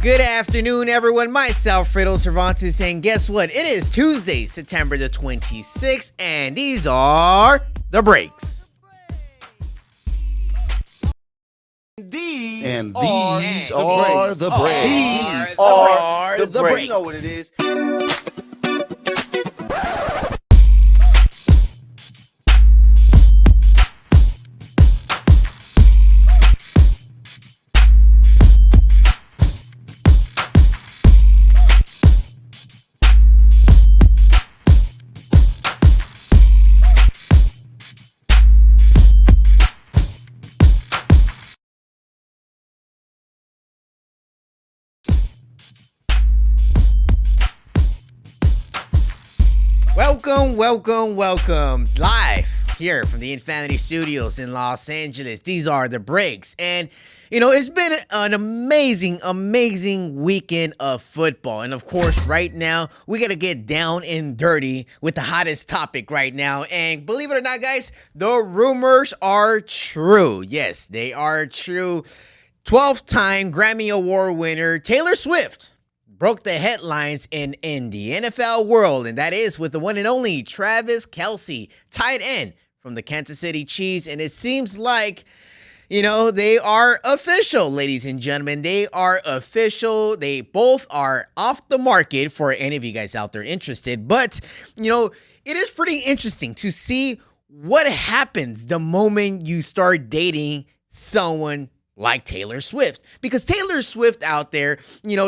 Good afternoon, everyone. Myself, Fredo Cervantes, and guess what? It is Tuesday, September the 26th, and these are the breaks. These are the breaks. These are the breaks. You know what it is. Welcome. Live here from the Infanity Studios in Los Angeles. These are the breaks. And, it's been an amazing weekend of football. And, of course, right now, we got to get down and dirty with the hottest topic right now. And believe it or not, guys, the rumors are true. Yes, they are true. 12th-time Grammy Award winner Taylor Swift broke the headlines in the NFL world, and that is with the one and only Travis Kelce, tight end from the Kansas City Chiefs. And it seems like, they are official, ladies and gentlemen. They are official. They both are off the market for any of you guys out there interested. But, it is pretty interesting to see what happens the moment you start dating someone like Taylor Swift, because Taylor Swift out there,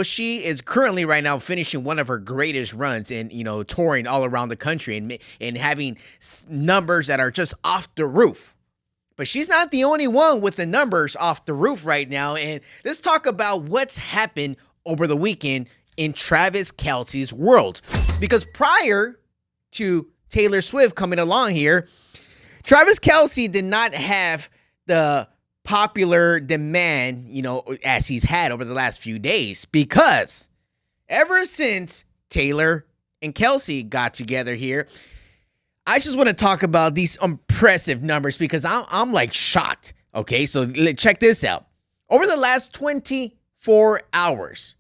she is currently right now finishing one of her greatest runs and, touring all around the country and having numbers that are just off the roof. But she's not the only one with the numbers off the roof right now. And let's talk about what's happened over the weekend in Travis Kelce's world. Because prior to Taylor Swift coming along here, Travis Kelce did not have the popular demand, as he's had over the last few days, because ever since Taylor and Kelce got together here, I just want to talk about these impressive numbers because I'm like shocked. Okay, so check this out. Over the last 24 hours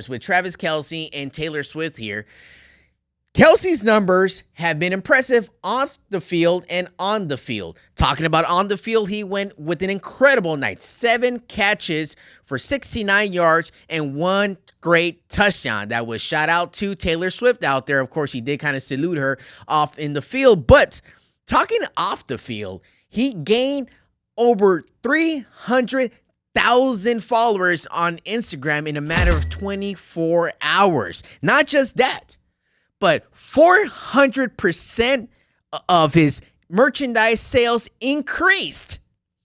with Travis Kelce and Taylor Swift here, Kelce's numbers have been impressive off the field and on the field. Talking about on the field, he went with an incredible night. 7 catches for 69 yards and 1 great touchdown. That was shout out to Taylor Swift out there. Of course, he did kind of salute her off in the field. But talking off the field, he gained over 300,000 followers on Instagram in a matter of 24 hours. Not just that, but 400% of his merchandise sales increased.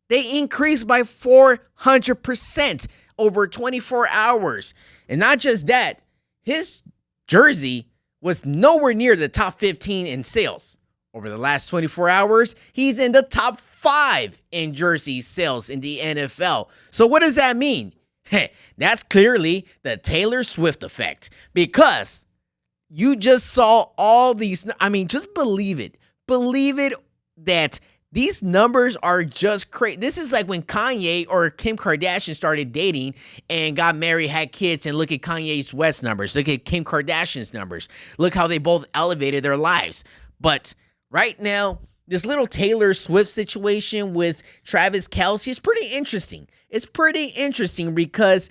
They increased by 400% over 24 hours. And not just that, his jersey was nowhere near the top 15 in sales. Over the last 24 hours, he's in the top 5 in jersey sales in the NFL. So what does that mean? That's clearly the Taylor Swift effect, because you just saw all these. Just believe it. Believe it that these numbers are just crazy. This is like when Kanye or Kim Kardashian started dating and got married, had kids, and look at Kanye's West numbers. Look at Kim Kardashian's numbers. Look how they both elevated their lives. But right now, this little Taylor Swift situation with Travis Kelce is pretty interesting. It's pretty interesting because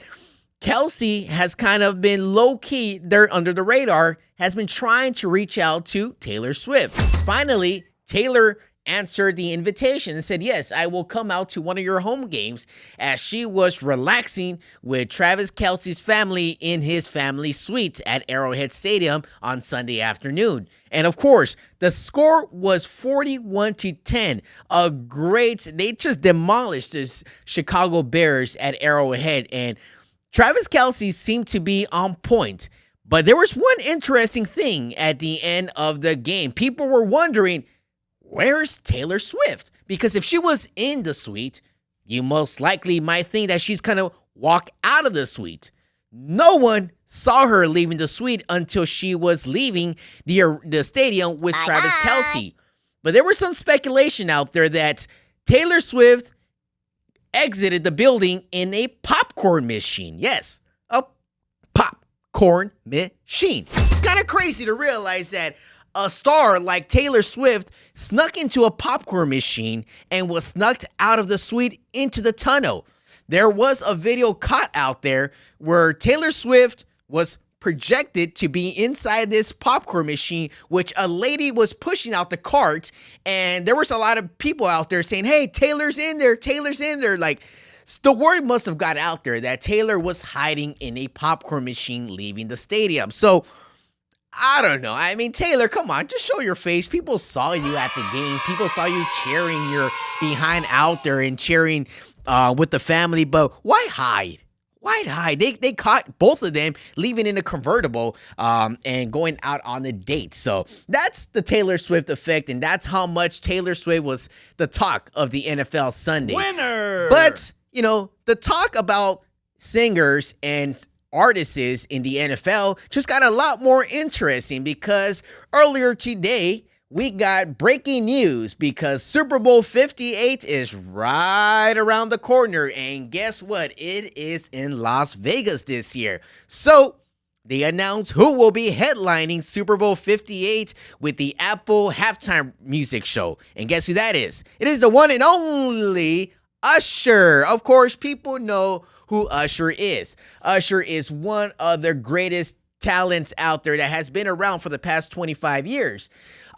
Kelce has kind of been low-key there under the radar, has been trying to reach out to Taylor Swift. Finally, Taylor answered the invitation and said, yes, I will come out to one of your home games, as she was relaxing with Travis Kelce's family in his family suite at Arrowhead Stadium on Sunday afternoon. And of course, the score was 41-10. They just demolished the Chicago Bears at Arrowhead, and Travis Kelce seemed to be on point. But there was one interesting thing at the end of the game. People were wondering, where's Taylor Swift? Because if she was in the suite, you most likely might think that she's going to walk out of the suite. No one saw her leaving the suite until she was leaving the stadium with Travis Kelce. But there was some speculation out there that Taylor Swift exited the building in a popcorn machine. Yes, a popcorn machine. It's kind of crazy to realize that a star like Taylor Swift snuck into a popcorn machine and was snuck out of the suite into the tunnel. There was a video caught out there where Taylor Swift was projected to be inside this popcorn machine, which a lady was pushing out the cart, and there was a lot of people out there saying, hey, Taylor's in there, Taylor's in there. Like, the word must have got out there that Taylor was hiding in a popcorn machine leaving the stadium. So, I don't know. I mean, Taylor, come on, just show your face. People saw you at the game. People saw you cheering your behind out there and cheering with the family, but why hide? Why hide? They caught both of them leaving in a convertible and going out on a date. So that's the Taylor Swift effect, and that's how much Taylor Swift was the talk of the NFL Sunday. Winner! But, you know, the talk about singers and artists in the NFL just got a lot more interesting because earlier today, we got breaking news because Super Bowl 58 is right around the corner. And guess what? It is in Las Vegas this year. So they announced who will be headlining Super Bowl 58 with the Apple halftime music show. And guess who that is? It is the one and only Usher. Of course, people know who Usher is. Usher is one of the greatest talents out there that has been around for the past 25 years.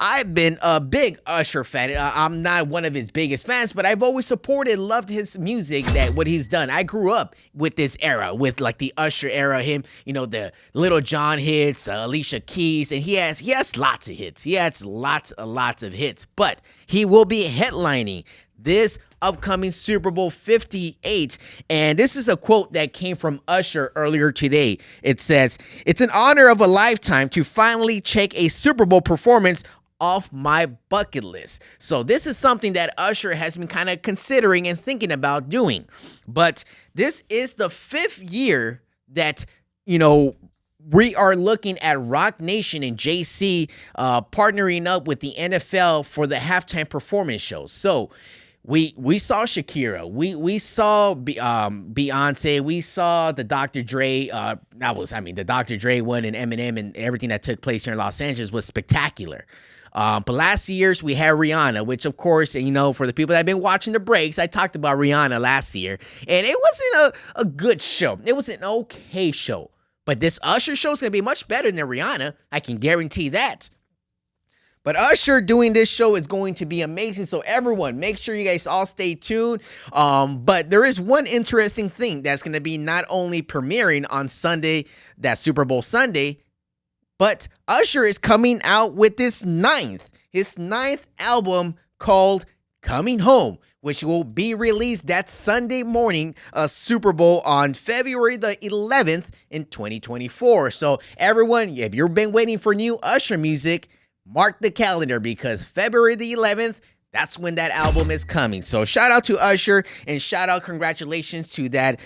I've been a big Usher fan. I'm not one of his biggest fans, but I've always supported, loved his music, what he's done. I grew up with this era, with like the Usher era, him, you know, the Little John hits, Alicia Keys, and he has lots of hits. He has lots of hits, but he will be headlining this upcoming Super Bowl 58. And this is a quote that came from Usher earlier today. It says, "It's an honor of a lifetime to finally check a Super Bowl performance off my bucket list." So this is something that Usher has been kind of considering and thinking about doing. But this is the 5th year that, you know, we are looking at Rock Nation and JC partnering up with the NFL for the halftime performance show. So we saw Shakira, we saw Beyonce, we saw the Dr. Dre. The Dr. Dre one and Eminem and everything that took place here in Los Angeles was spectacular. But last year's we had Rihanna, which of course, you know, for the people that have been watching the breaks, I talked about Rihanna last year, and it wasn't a good show. It was an okay show. But this Usher show is going to be much better than Rihanna. I can guarantee that. But Usher doing this show is going to be amazing. So everyone, make sure you guys all stay tuned. But there is one interesting thing that's going to be not only premiering on Sunday, that Super Bowl Sunday, but Usher is coming out with his ninth album called Coming Home, which will be released that Sunday morning, Super Bowl on February the 11th in 2024. So everyone, if you've been waiting for new Usher music, mark the calendar because February the 11th, that's when that album is coming. So shout out to Usher and shout out, congratulations to that,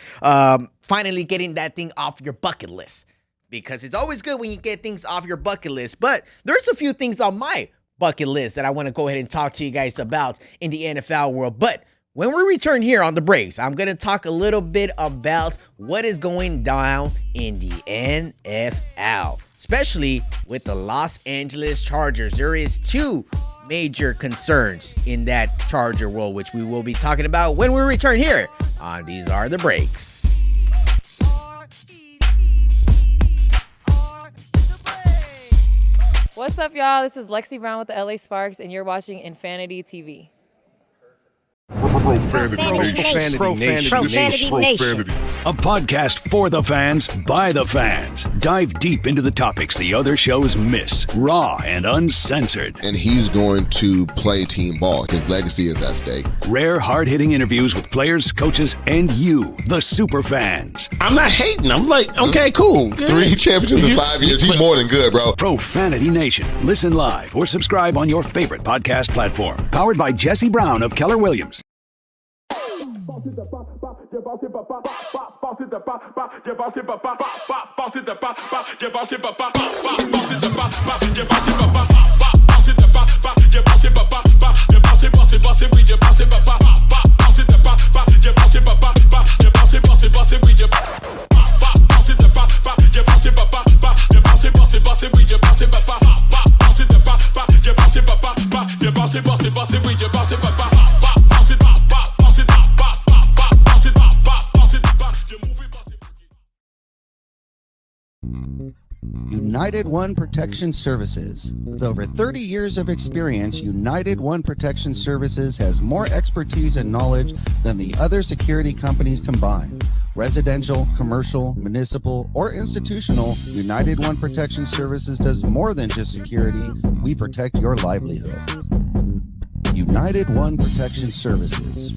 finally getting that thing off your bucket list. Because it's always good when you get things off your bucket list. But there's a few things on my bucket list that I want to go ahead and talk to you guys about in the NFL world. But when we return here on the breaks, I'm going to talk a little bit about what is going down in the NFL, especially with the Los Angeles Chargers. There is 2 major concerns in that Charger world, which we will be talking about when we return here on These Are the Breaks. What's up, y'all? This is Lexi Brown with the LA Sparks, and you're watching Infanity TV. Profanity Nation. A podcast for the fans, by the fans. Dive deep into the topics the other shows miss. Raw and uncensored. And he's going to play team ball. His legacy is at stake. Rare, hard-hitting interviews with players, coaches, and you, the super fans. I'm not hating. I'm like, okay, cool. Good. 3 championships in 5 years. He's more than good, bro. Profanity Nation. Listen live or subscribe on your favorite podcast platform. Powered by Jesse Brown of Keller Williams. United One Protection Services. With over 30 years of experience, United One Protection Services has more expertise and knowledge than the other security companies combined. Residential, commercial, municipal, or institutional, United One Protection Services does more than just security. We protect your livelihood. United One Protection Services.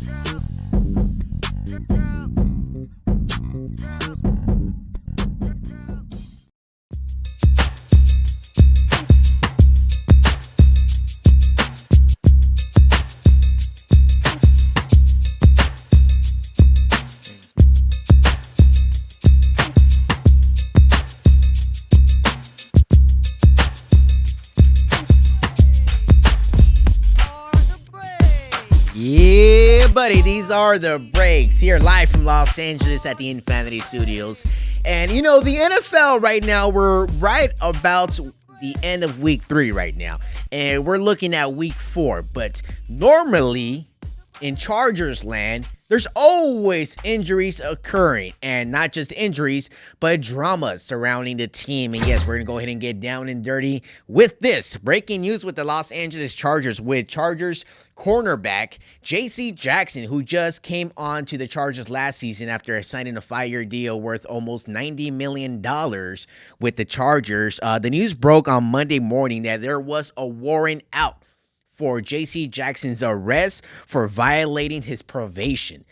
Yeah, buddy, these are the breaks here live from Los Angeles at the Infanity Studios. And, you know, the NFL right now, we're right about the end of week 3 right now. And we're looking at week 4. But normally in Chargers land, there's always injuries occurring, and not just injuries, but dramas surrounding the team. And yes, we're going to go ahead and get down and dirty with this. Breaking news with the Los Angeles Chargers, with Chargers cornerback J.C. Jackson, who just came on to the Chargers last season after signing a 5-year deal worth almost $90 million with the Chargers. The news broke on Monday morning that there was a warrant out for J.C. Jackson's arrest for violating his probation.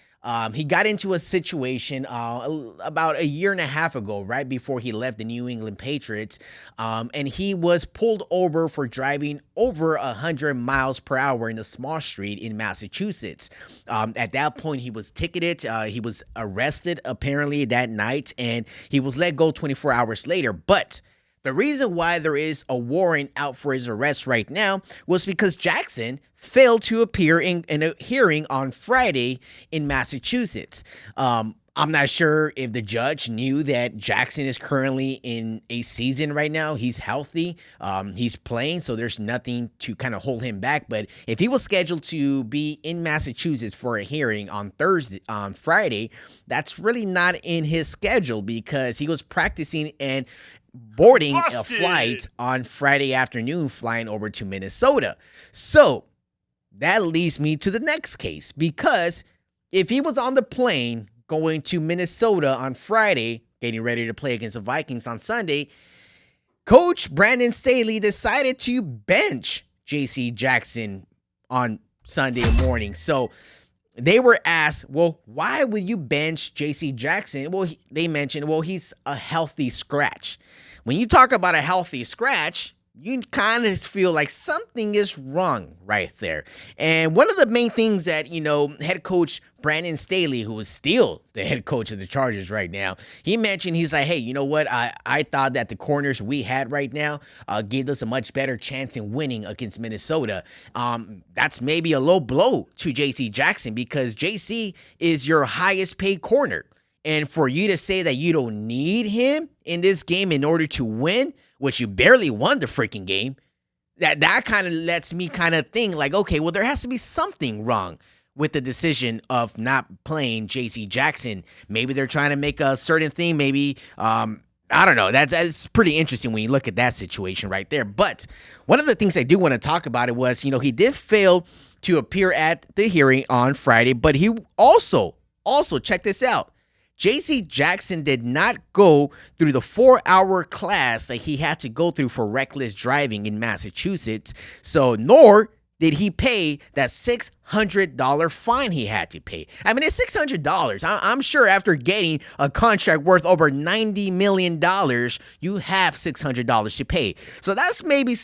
He got into a situation about a year and a half ago, right before he left the New England Patriots, and he was pulled over for driving over 100 miles per hour in a small street in Massachusetts. At that point, he was ticketed. He was arrested apparently that night, and he was let go 24 hours later. But the reason why there is a warrant out for his arrest right now was because Jackson failed to appear in a hearing on Friday in Massachusetts. I'm not sure if the judge knew that Jackson is currently in a season right now. He's healthy. He's playing, so there's nothing to kind of hold him back. But if he was scheduled to be in Massachusetts for a hearing on Friday, that's really not in his schedule because he was practicing and boarding a flight on Friday afternoon, flying over to Minnesota. So that leads me to the next case, because if he was on the plane going to Minnesota on Friday, getting ready to play against the Vikings on Sunday, Coach Brandon Staley decided to bench J.C. Jackson on Sunday morning. So they were asked, well, why would you bench J.C. Jackson? Well, they mentioned, well, he's a healthy scratch. When you talk about a healthy scratch, you kind of feel like something is wrong right there. And one of the main things that, you know, head coach Brandon Staley, who is still the head coach of the Chargers right now, he mentioned, he's like, hey, you know what? I thought that the corners we had right now gave us a much better chance in winning against Minnesota. That's maybe a low blow to J.C. Jackson, because J.C. is your highest paid corner. And for you to say that you don't need him in this game in order to win, which you barely won the freaking game, that kind of lets me kind of think like, okay, well, there has to be something wrong with the decision of not playing J.C. Jackson. Maybe they're trying to make a certain thing. Maybe, I don't know. That's pretty interesting when you look at that situation right there. But one of the things I do want to talk about it was, you know, he did fail to appear at the hearing on Friday, but he also check this out. J.C. Jackson did not go through the 4-hour class that he had to go through for reckless driving in Massachusetts. So, nor did he pay that $600 fine he had to pay. I mean, it's $600. I'm sure after getting a contract worth over $90 million, you have $600 to pay. So that's maybe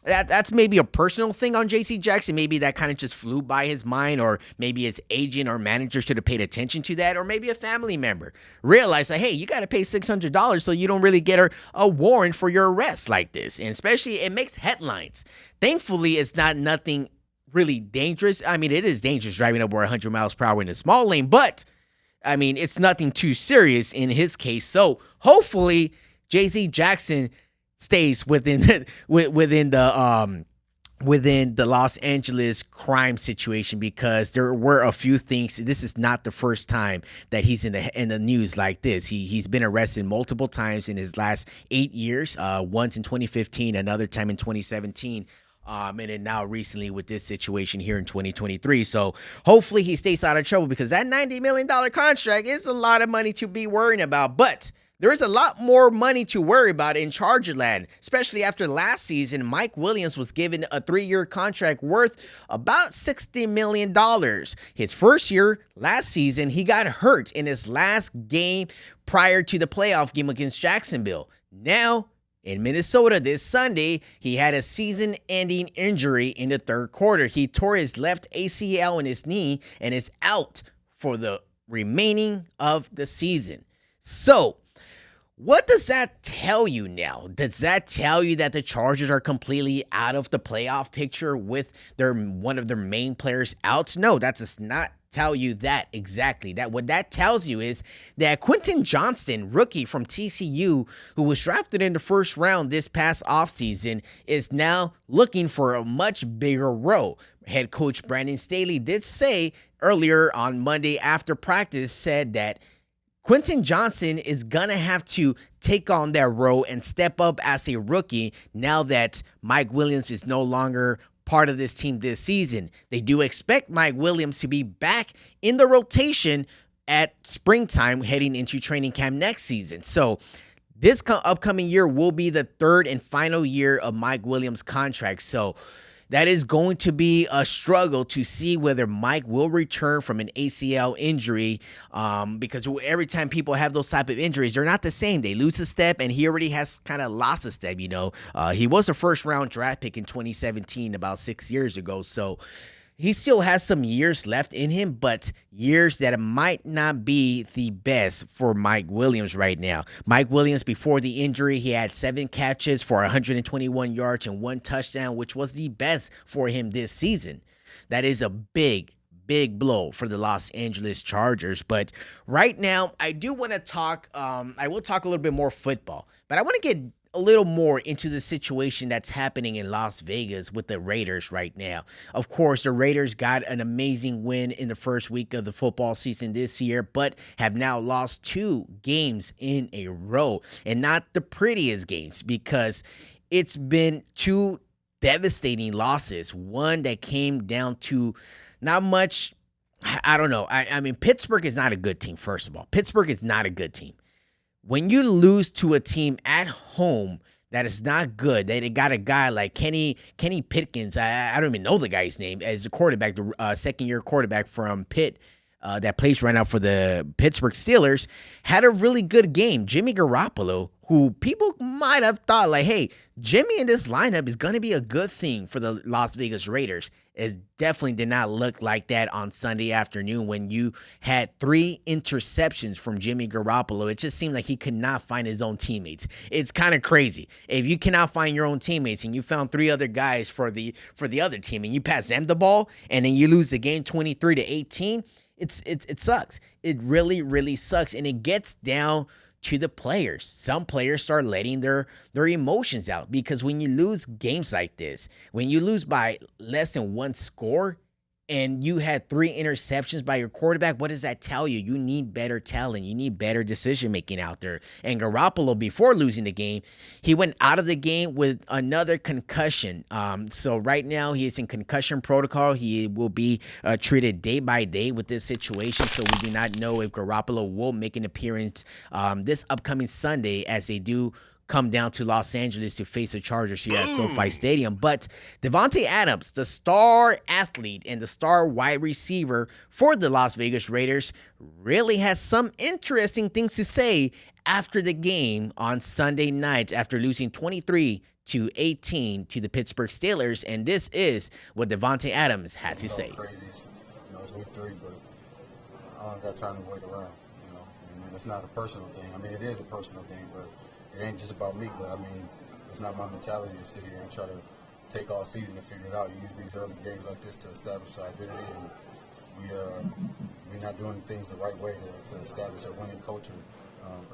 that's maybe a personal thing on J.C. Jackson. Maybe that kind of just flew by his mind, or maybe his agent or manager should have paid attention to that, or maybe a family member realized that, hey, you got to pay $600 so you don't really get a warrant for your arrest like this. And especially, it makes headlines. Thankfully, it's not nothing really dangerous. I mean, it is dangerous driving over 100 miles per hour in a small lane, but I mean, it's nothing too serious in his case. So hopefully, J.C. Jackson stays within the within the Los Angeles crime situation, because there were a few things. This is not the first time that he's in the news like this. He's been arrested multiple times in his last 8 years. Once in 2015, another time in 2017. And then now recently with this situation here in 2023. So hopefully he stays out of trouble, because that $90 million contract is a lot of money to be worrying about. But there is a lot more money to worry about in Charger land, especially after last season. Mike Williams was given a 3-year contract worth about $60 million. His first year, last season, he got hurt in his last game prior to the playoff game against Jacksonville. Now, in Minnesota this Sunday, he had a season-ending injury in the third quarter. He tore his left ACL in his knee and is out for the remaining of the season. So, what does that tell you now? Does that tell you that the Chargers are completely out of the playoff picture with one of their main players out? No, that does not tell you that exactly. What that tells you is that Quentin Johnston, rookie from TCU, who was drafted in the first round this past offseason, is now looking for a much bigger role. Head coach Brandon Staley did say earlier on Monday after practice, said that Quentin Johnston is going to have to take on that role and step up as a rookie now that Mike Williams is no longer part of this team this season. They do expect Mike Williams to be back in the rotation at springtime heading into training camp next season. So this upcoming year will be the third and final year of Mike Williams' contract. So that is going to be a struggle to see whether Mike will return from an ACL injury, because every time people have those type of injuries, they're not the same. They lose a step, and he already has kind of lost a step, you know. He was a first-round draft pick in 2017, about 6 years ago, so he still has some years left in him, but years that might not be the best for Mike Williams right now. Mike Williams, before the injury, he had 7 catches for 121 yards and 1 touchdown, which was the best for him this season. That is a big blow for the Los Angeles Chargers. But right now, I do want to talk, I will talk a little bit more football, but I want to get a little more into the situation that's happening in Las Vegas with the Raiders right now. Of course, the Raiders got an amazing win in the first week of the football season this year, but have now lost 2 games in a row, and not the prettiest games, because it's been 2 devastating losses. One that came down to not much. I don't know. I mean, Pittsburgh is not a good team, first of all. Pittsburgh is not a good team. When you lose to a team at home that is not good, they got a guy like Kenny Pickens, I don't even know the guy's name, as the quarterback, the second-year quarterback from Pitt, that plays right now for the Pittsburgh Steelers, had a really good game. Jimmy Garoppolo, who people might have thought like, hey, Jimmy in this lineup is going to be a good thing for the Las Vegas Raiders. It definitely did not look like that on Sunday afternoon when you had 3 interceptions from Jimmy Garoppolo. It just seemed like he could not find his own teammates. It's kind of crazy. If you cannot find your own teammates and you found 3 other guys for the other team and you pass them the ball and then you lose the game 23-18, it sucks. It really sucks, and it gets down to the players. Some players start letting their emotions out, because when you lose games like this, when you lose by less than 1 score, and you had 3 interceptions by your quarterback, what does that tell you? You need better talent. You need better decision-making out there. And Garoppolo, before losing the game, he went out of the game with another concussion. So right now, he is in concussion protocol. He will be treated day by day with this situation. So we do not know if Garoppolo will make an appearance this upcoming Sunday, as they do come down to Los Angeles to face the Chargers here at SoFi Stadium. But Davante Adams, the star athlete and the star wide receiver for the Las Vegas Raiders, really has some interesting things to say after the game on Sunday night after losing 23-18 to the Pittsburgh Steelers. And this is what Davante Adams had to say. Crazy. It's week 3, but I don't got time to wait around. I mean, it's not a personal thing. I mean, it is a personal thing, but it ain't just about me. But I mean, it's not my mentality to sit here and try to take all season to figure it out. You use these early games like this to establish our identity, and we're not doing things the right way to establish a winning culture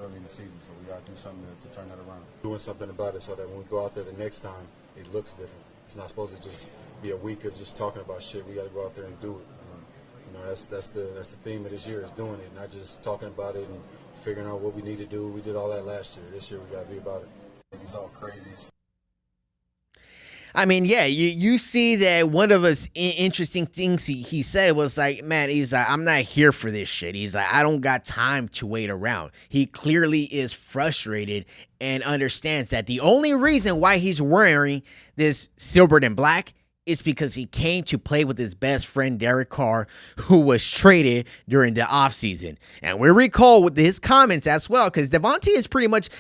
early in the season. So we got to do something to turn that around. Doing something about it so that when we go out there the next time, it looks different. It's not supposed to just be a week of just talking about shit. We got to go out there and do it. That's the theme of this year is doing it, not just talking about it and figuring out what we need to do. We did all that last year. This year we got to be about it. It's all crazy. I mean, yeah, you see that one of us interesting things he said was like, man, he's like, I'm not here for this shit. He's like, I don't got time to wait around. He clearly is frustrated and understands that the only reason why he's wearing this silvered and black is because he came to play with his best friend, Derek Carr, who was traded during the offseason. And we recall with his comments as well, because Devontae is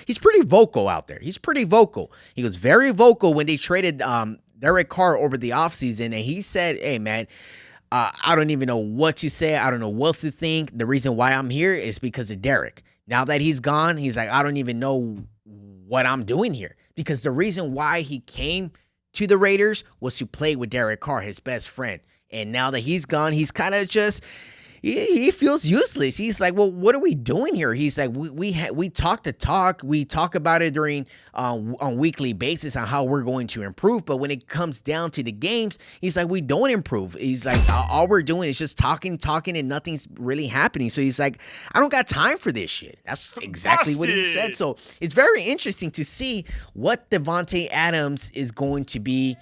he's pretty vocal out there. He's pretty vocal. He was very vocal when they traded Derek Carr over the offseason. And he said, hey, man, I don't even know what to say. I don't know what to think. The reason why I'm here is because of Derek. Now that he's gone, he's like, I don't even know what I'm doing here. Because the reason why he came to the Raiders was to play with Derek Carr, his best friend. And now that he's gone, he's kind of just, he feels useless. He's like, well, what are we doing here? He's like, we talk the talk. We talk about it during on weekly basis on how we're going to improve. But when it comes down to the games, he's like, we don't improve. He's like, all we're doing is just talking, and nothing's really happening. So he's like, I don't got time for this shit. That's exactly what he said. So it's very interesting to see what Davante Adams is going to be.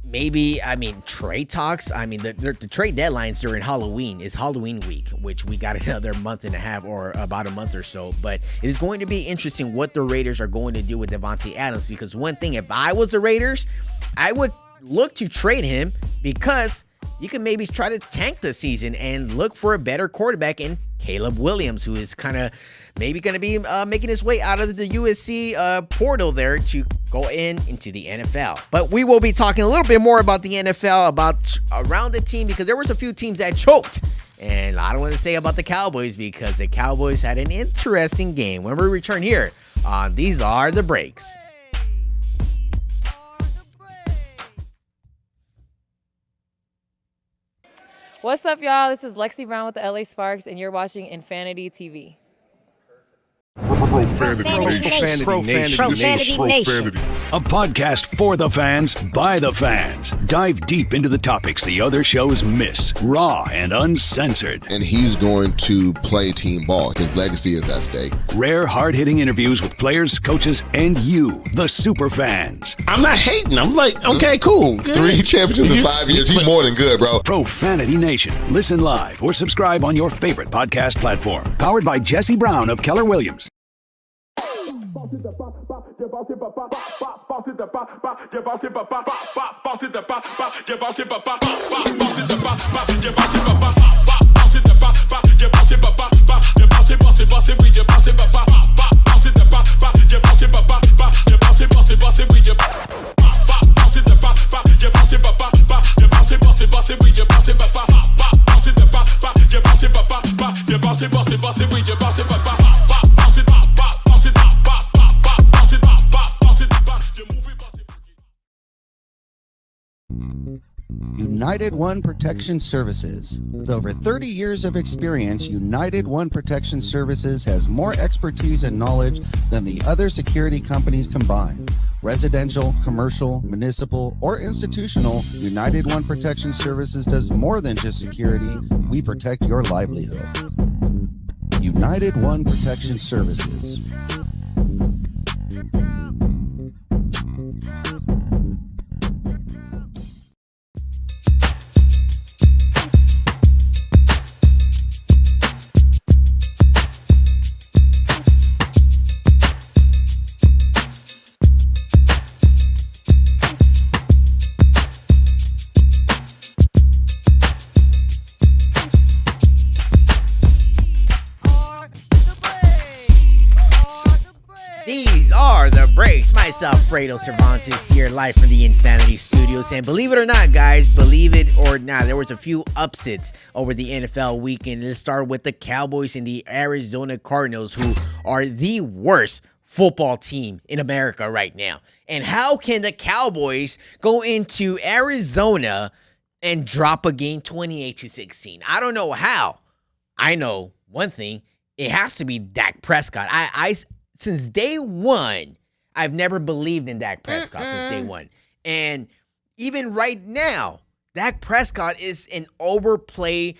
Maybe, trade talks. The trade deadlines during Halloween is Halloween week, which we got another month and a half or about a month or so. But it is going to be interesting what the Raiders are going to do with Davante Adams, because one thing, if I was the Raiders, I would look to trade him because you can maybe try to tank the season and look for a better quarterback in Caleb Williams, who is kind of maybe going to be making his way out of the USC portal there to go into the NFL. But we will be talking a little bit more about the NFL, about around the team, because there was a few teams that choked. And I don't want to say about the Cowboys, because the Cowboys had an interesting game. When we return here on These Are the Breaks. What's up, y'all? This is Lexi Brown with the LA Sparks, and you're watching Infanity TV. Profanity Nation. A podcast for the fans, by the fans. Dive deep into the topics the other shows miss. Raw and uncensored. And he's going to play team ball. His legacy is at stake. Rare, hard-hitting interviews with players, coaches, and you, the super fans. I'm not hating. I'm like, okay, cool. Good. 3 championships in 5 years. He's more than good, bro. Profanity Nation. Listen live or subscribe on your favorite podcast platform. Powered by Jesse Brown of Keller Williams. United One Protection Services. With over 30 years of experience, United One Protection Services has more expertise and knowledge than the other security companies combined. Residential, commercial, municipal, or institutional, United One Protection Services does more than just security. We protect your livelihood. United One Protection Services. Myself, Fredo Cervantes, here live from the Infanity Studios. And believe it or not, guys, believe it or not, there was a few upsets over the NFL weekend. Let's start with the Cowboys and the Arizona Cardinals, who are the worst football team in America right now. And how can the Cowboys go into Arizona and drop a game 28-16? I don't know how. I know one thing. It has to be Dak Prescott. I since day one, I've never believed in Dak Prescott since day one. And even right now, Dak Prescott is an overrated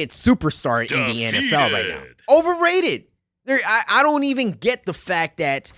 superstar in the NFL right now. Overrated. I don't even get the fact that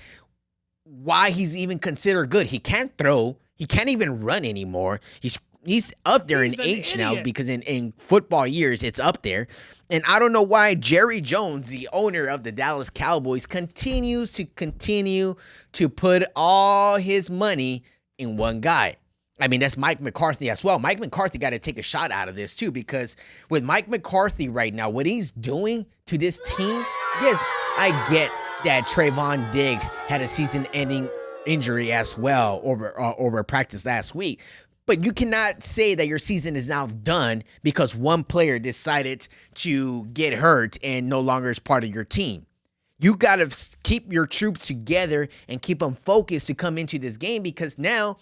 why he's even considered good. He can't throw. He can't even run anymore. He's up there in age now because in football years, it's up there. And I don't know why Jerry Jones, the owner of the Dallas Cowboys, continues to put all his money in one guy. I mean, that's Mike McCarthy as well. Mike McCarthy got to take a shot out of this too, because with Mike McCarthy right now, what he's doing to this team, yes, I get that Trayvon Diggs had a season-ending injury as well over practice last week. But you cannot say that your season is now done because one player decided to get hurt and no longer is part of your team. You got to keep your troops together and keep them focused to come into this game, because now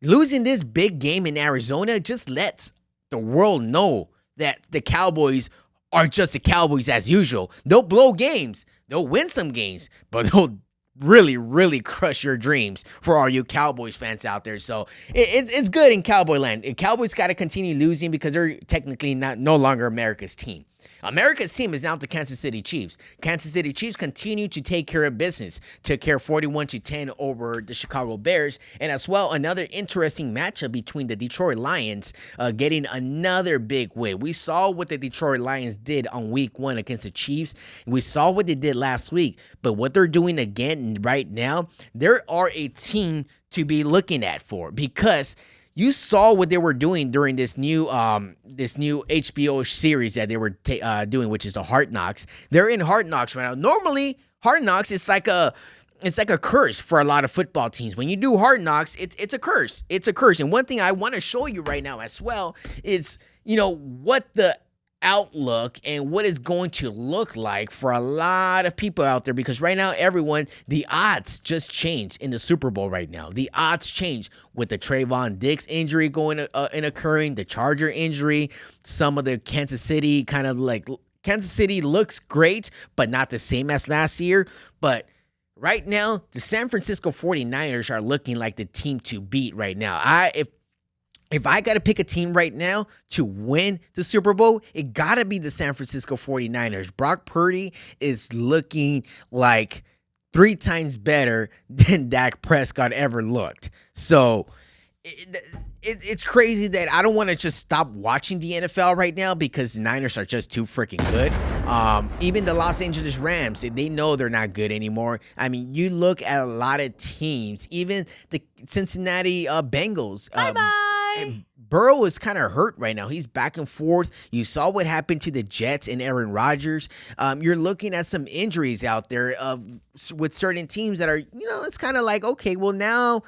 losing this big game in Arizona just lets the world know that the Cowboys are just the Cowboys as usual. They'll blow games. They'll win some games, but they'll really, really crush your dreams for all you Cowboys fans out there. So it's good in Cowboy land. The Cowboys got to continue losing because they're technically no longer America's team. America's team is now the Kansas City Chiefs. Kansas City Chiefs continue to take care of business. Took care 41-10 over the Chicago Bears. And as well, another interesting matchup between the Detroit Lions getting another big win. We saw what the Detroit Lions did on week 1 against the Chiefs. We saw what they did last week. But what they're doing again right now, they are a team to be looking at for, because you saw what they were doing during this new HBO series that they were doing, which is the Hard Knocks. They're in Hard Knocks right now. Normally, Hard Knocks is like a curse for a lot of football teams. When you do Hard Knocks, it's a curse. It's a curse. And one thing I want to show you right now as well is, what the outlook and what it's going to look like for a lot of people out there, because right now the odds just changed in the Super Bowl right now. The odds change with the Trayvon Diggs injury occurring, the Charger injury, some of the Kansas City Kansas City looks great, but not the same as last year. But right now, the San Francisco 49ers are looking like the team to beat right now. If I got to pick a team right now to win the Super Bowl, it got to be the San Francisco 49ers. Brock Purdy is looking like 3 times better than Dak Prescott ever looked. So it's crazy that I don't want to just stop watching the NFL right now because the Niners are just too freaking good. Even the Los Angeles Rams, they know they're not good anymore. I mean, you look at a lot of teams, even the Cincinnati Bengals. Bye-bye. Burrow is kind of hurt right now. He's back and forth. You saw what happened to the Jets and Aaron Rodgers. You're looking at some injuries out there with certain teams that are, it's kind of like, okay, well, now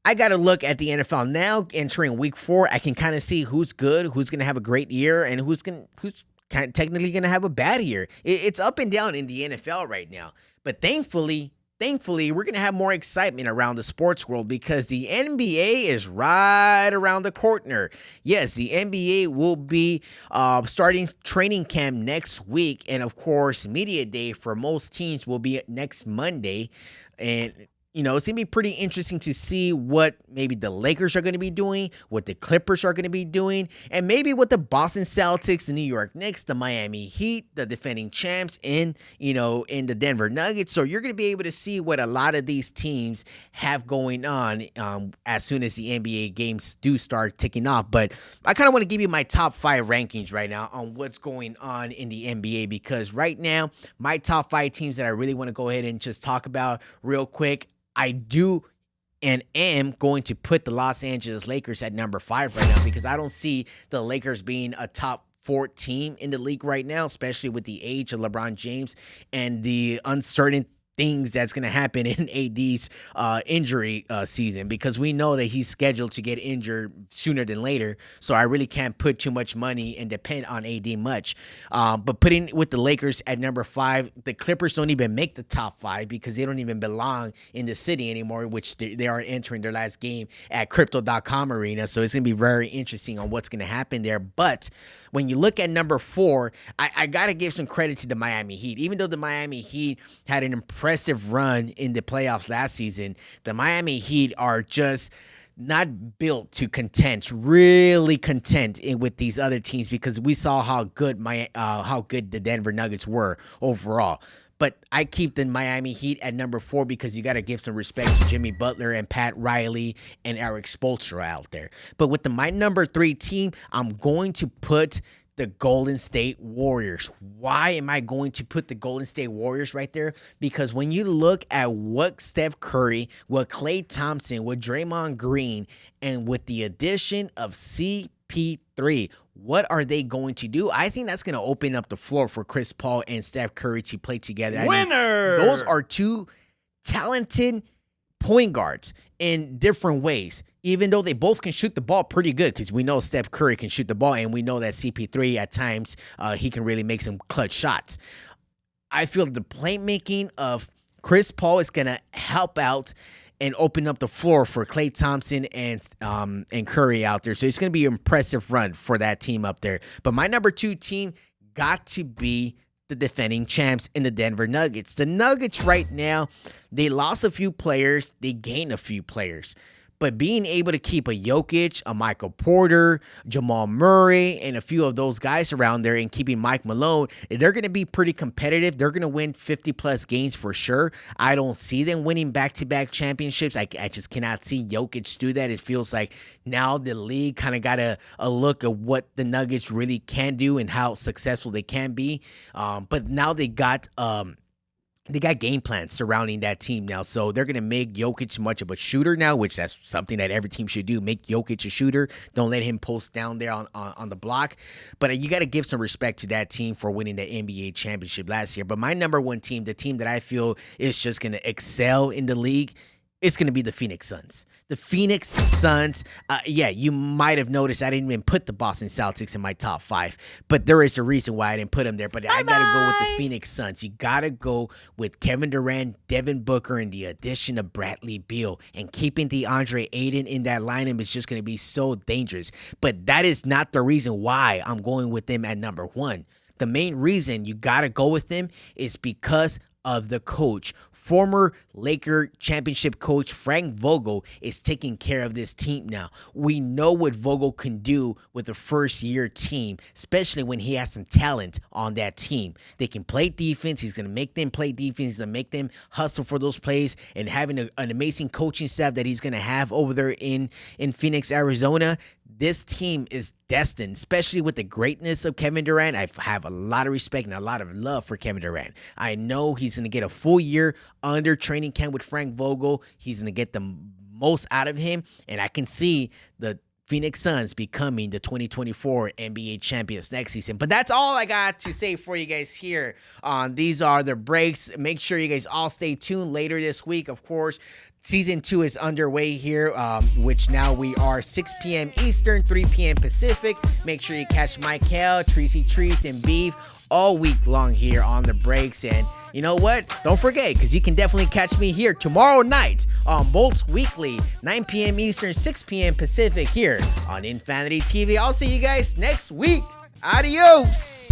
I got to look at the NFL now entering week 4. I can kind of see who's good, who's going to have a great year, and who's technically going to have a bad year. It's up and down in the NFL right now. But thankfully, we're going to have more excitement around the sports world because the NBA is right around the corner. Yes, the NBA will be starting training camp next week. And, of course, media day for most teams will be next Monday. And it's going to be pretty interesting to see what maybe the Lakers are going to be doing, what the Clippers are going to be doing, and maybe what the Boston Celtics, the New York Knicks, the Miami Heat, the defending champs, in the Denver Nuggets. So you're going to be able to see what a lot of these teams have going on as soon as the NBA games do start ticking off. But I kind of want to give you my top 5 rankings right now on what's going on in the NBA, because right now, my top 5 teams that I really want to go ahead and just talk about real quick, I do and am going to put the Los Angeles Lakers at number 5 right now, because I don't see the Lakers being a top 4 team in the league right now, especially with the age of LeBron James and the uncertain things that's going to happen in AD's injury season, because we know that he's scheduled to get injured sooner than later. So I really can't put too much money and depend on AD much. But putting with the Lakers at number 5, the Clippers don't even make the top 5 because they don't even belong in the city anymore, which they are entering their last game at Crypto.com Arena. So it's going to be very interesting on what's going to happen there. But when you look at number 4, I got to give some credit to the Miami Heat. Even though the Miami Heat had an impressive run in the playoffs last season, the Miami Heat are just not built to really content with these other teams, because we saw how good the Denver Nuggets were overall. But I keep the Miami Heat at number 4 because you got to give some respect to Jimmy Butler and Pat Riley and Eric Spoelstra out there. But with my number 3 team, I'm going to put the Golden State Warriors. Why am I going to put the Golden State Warriors right there? Because when you look at what Steph Curry, what Klay Thompson, what Draymond Green, and with the addition of CP3, what are they going to do? I think that's going to open up the floor for Chris Paul and Steph Curry to play together. Winner! Those are two talented point guards in different ways, even though they both can shoot the ball pretty good, because we know Steph Curry can shoot the ball, and we know that CP3 at times he can really make some clutch shots. I feel the playmaking of Chris Paul is going to help out and open up the floor for Klay Thompson and Curry out there. So it's going to be an impressive run for that team up there. But my number 2 team got to be the defending champs in the Denver Nuggets. The Nuggets right now, they lost a few players, they gained a few players. But being able to keep a Jokic, a Michael Porter, Jamal Murray, and a few of those guys around there, and keeping Mike Malone, they're going to be pretty competitive. They're going to win 50-plus games for sure. I don't see them winning back-to-back championships. I just cannot see Jokic do that. It feels like now the league kind of got a look at what the Nuggets really can do and how successful they can be. But now they got game plans surrounding that team now. So they're going to make Jokic much of a shooter now, which that's something that every team should do. Make Jokic a shooter. Don't let him post down there on the block. But you got to give some respect to that team for winning the NBA championship last year. But my number 1 team, the team that I feel is just going to excel in the league, it's going to be the Phoenix Suns. The Phoenix Suns, you might have noticed I didn't even put the Boston Celtics in my top 5, but there is a reason why I didn't put them there. But I got to go with the Phoenix Suns. You got to go with Kevin Durant, Devin Booker, and the addition of Bradley Beal. And keeping DeAndre Ayton in that lineup is just going to be so dangerous. But that is not the reason why I'm going with them at number 1. The main reason you got to go with them is because of the coach. Former Laker championship coach Frank Vogel is taking care of this team now. We know what Vogel can do with a first-year team, especially when he has some talent on that team. They can play defense. He's going to make them play defense. He's going to make them hustle for those plays, and having an amazing coaching staff that he's going to have over there in Phoenix, Arizona. This team is destined, especially with the greatness of Kevin Durant. I have a lot of respect and a lot of love for Kevin Durant. I know he's going to get a full year under training camp with Frank Vogel. He's going to get the most out of him, and I can see the Phoenix Suns becoming the 2024 NBA champions next season. But that's all I got to say for you guys here on These Are the Breaks. Make sure you guys all stay tuned later this week. Of course, Season 2 is underway here, which now we are 6 p.m. Eastern, 3 p.m. Pacific. Make sure you catch Michael, Tracy Trees, and Beef all week long here on The Breaks. And you know what? Don't forget, because you can definitely catch me here tomorrow night on Bolts Weekly, 9 p.m. Eastern, 6 p.m. Pacific here on Infanity TV. I'll see you guys next week. Adios.